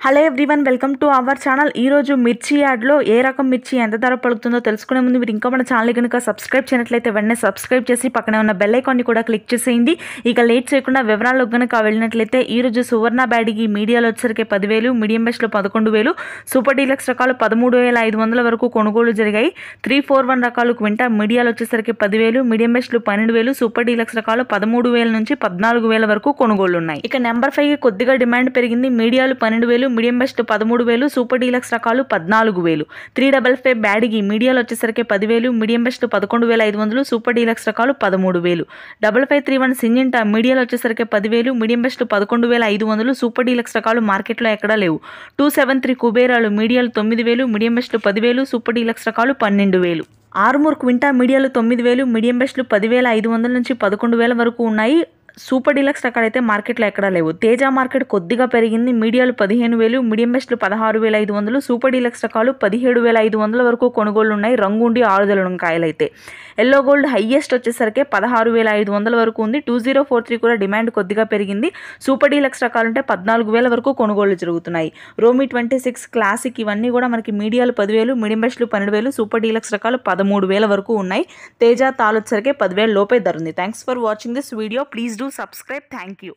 Hello everyone, welcome to our channel. ఈరోజు మిర్చి యాడ్లో ఏ రకం మిర్చి ఎంత ధర పలుకుతుందో తెలుసుకునే ముందు మీరు ఇంకా మన ఛానల్ కనుక సబ్స్క్రైబ్ చేయనట్లయితే వెంటనే సబ్స్క్రైబ్ చేసి పక్కనే ఉన్న బెల్ ఐకాన్ని కూడా క్లిక్ చేసేయండి. ఇక లేట్ చేయకుండా వివరాల్లోకి కనుక వెళ్ళినట్లయితే ఈరోజు సువర్ణ బ్యాడిగి మీడియాలో వచ్చరికి 10,000, మీడియం బెస్ట్లో 11,000, సూపర్ డీలక్స్ రకాలు 13,500 వరకు కొనుగోలు జరిగాయి. 341 రకాలు క్వింటా మీడియాలో వచ్చేసరికి 10,000, మీడియం బెస్ట్లు 12,000, సూపర్ డీలక్స్ రకాలు 13,000 నుంచి 14,000 వరకు కొనుగోలు ఉన్నాయి. ఇక నెంబర్ 5 కొద్దిగా డిమాండ్ పెరిగింది. మీడియాలు 12,000, మీడియం బెస్ట్ 13,000, సూపర్ డీలక్స్ రకాలు 14,000. 355 బ్యాడిగి మీడియాలో వచ్చేసరికి 10,000, మీడియం బెస్ట్ 11,500, సూపర్ డీలక్స్ రకాలు 13,000. 5531 సింజింటా మీడియాలో వచ్చేసరికి 10,000, మీడియం బెస్ట్ 11,500, సూపర్ డీలక్స్ రకాలు మార్కెట్లో ఎక్కడా లేవు. 273 కుబేరాలు మీడియాలు 9,000, మీడియం బెస్ట్ 10,000, సూపర్ డీలక్స్ రకాలు 12,000. ఆరుమూర్ క్వింటా మీడియాలు 9,000, మీడియం బెస్ట్లు 10,500 నుంచి 11,000 వరకు ఉన్నాయి. సూపర్ డీలక్స్ రకాలు అయితే మార్కెట్లో ఎక్కడా లేవు. తేజ మార్కెట్ కొద్దిగా పెరిగింది. మీడియాలు 15,000, మీడియం బెస్ట్లు 16,500, సూపర్ డీలక్స్ రకాలు 17,500 వరకు కొనుగోలు ఉన్నాయి. రంగుండి ఆరుదల కాయలు అయితే ఎల్లో గోల్డ్ హైయెస్ట్ వచ్చేసరికి 16,500 వరకు ఉంది. 2043 కూడా డిమాండ్ కొద్దిగా పెరిగింది. సూపర్ డీలక్స్ రకాలంటే 14,000 వరకు కొనుగోలు జరుగుతున్నాయి. రోమి 26 క్లాసిక్ ఇవన్నీ కూడా మనకి మీడియాలు 10,000, మీడియం బెస్ట్లు 12,000, సూపర్ డీలక్స్ రకాలు 13,000 వరకు ఉన్నాయి. తేజ తాల్ వచ్చేసరికి 10,000 లోపే ధర ఉంది. Thanks for watching this video. Please do subscribe. Thank you.